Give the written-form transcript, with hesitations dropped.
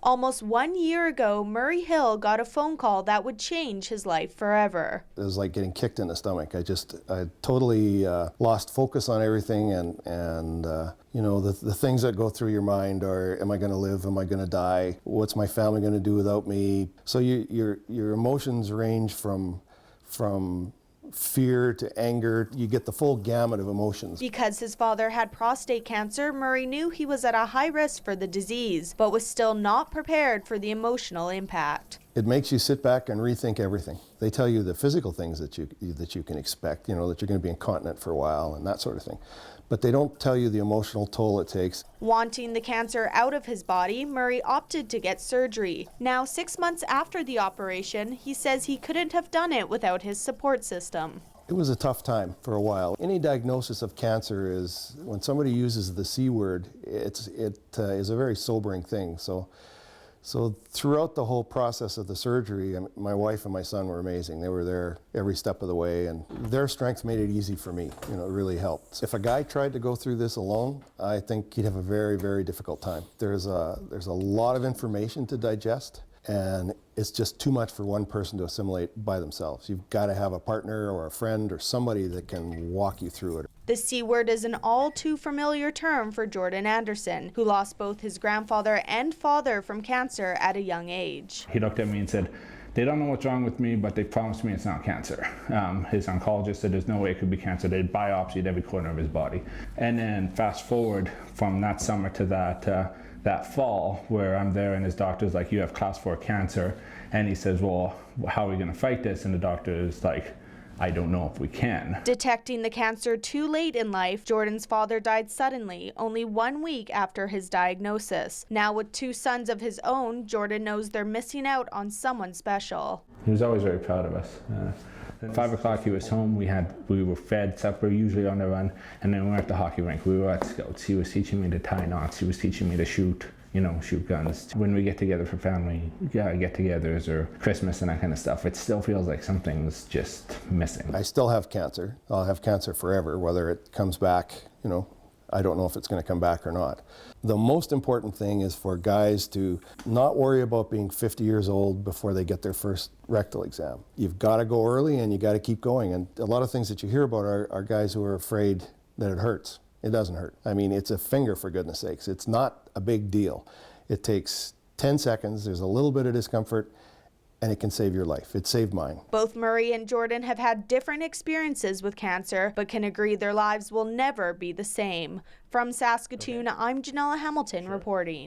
Almost 1 year ago, Murray Hill got a phone call that would change his life forever. It was like getting kicked in the stomach. I totally lost focus on everything, and you know, the things that go through your mind are, am I going to live? Am I going to die? What's my family going to do without me? So your emotions range from fear to anger. You get the full gamut of emotions. Because his father had prostate cancer, Murray knew he was at a high risk for the disease, but was still not prepared for the emotional impact. It makes you sit back and rethink everything. They tell you the physical things that you can expect, you know, that you're going to be incontinent for a while and that sort of thing. But they don't tell you the emotional toll it takes. Wanting the cancer out of his body, Murray opted to get surgery. Now, 6 months after the operation, he says he couldn't have done it without his support system. It was a tough time for a while. Any diagnosis of cancer is, when somebody uses the C word, it is a very sobering thing. So throughout the whole process of the surgery, my wife and my son were amazing. They were there every step of the way, and their strength made it easy for me. You know, it really helped. If a guy tried to go through this alone, I think he'd have a very, very difficult time. There's a lot of information to digest, and it's just too much for one person to assimilate by themselves. You've got to have a partner or a friend or somebody that can walk you through it. The C word is an all too familiar term for Jordan Anderson, who lost both his grandfather and father from cancer at a young age. He looked at me and said, "They don't know what's wrong with me, but they promised me it's not cancer." His oncologist said there's no way it could be cancer. They biopsied every corner of his body. And then fast forward from that summer to that fall, where I'm there and his doctor's like, "You have class 4 cancer." And he says, "Well, how are we going to fight this?" And the doctor is like, "I don't know if we can." Detecting the cancer too late in life, Jordan's father died suddenly, only 1 week after his diagnosis. Now with 2 sons of his own, Jordan knows they're missing out on someone special. He was always very proud of us. At 5 o'clock he was home, we were fed, supper, usually on the run, and then we were at the hockey rink. We were at Scouts. He was teaching me to tie knots, he was teaching me to shoot guns. When we get together for family get-togethers or Christmas and that kind of stuff, it still feels like something's just missing. I still have cancer. I'll have cancer forever, whether it comes back, you know, I don't know if it's going to come back or not. The most important thing is for guys to not worry about being 50 years old before they get their first rectal exam. You've got to go early and you got to keep going. And a lot of things that you hear about are guys who are afraid that it hurts. It doesn't hurt. I mean, it's a finger, for goodness sakes. It's not a big deal. It takes 10 seconds, there's a little bit of discomfort, and it can save your life. It saved mine. Both Murray and Jordan have had different experiences with cancer, but can agree their lives will never be the same. From Saskatoon, I'm Janella Hamilton reporting.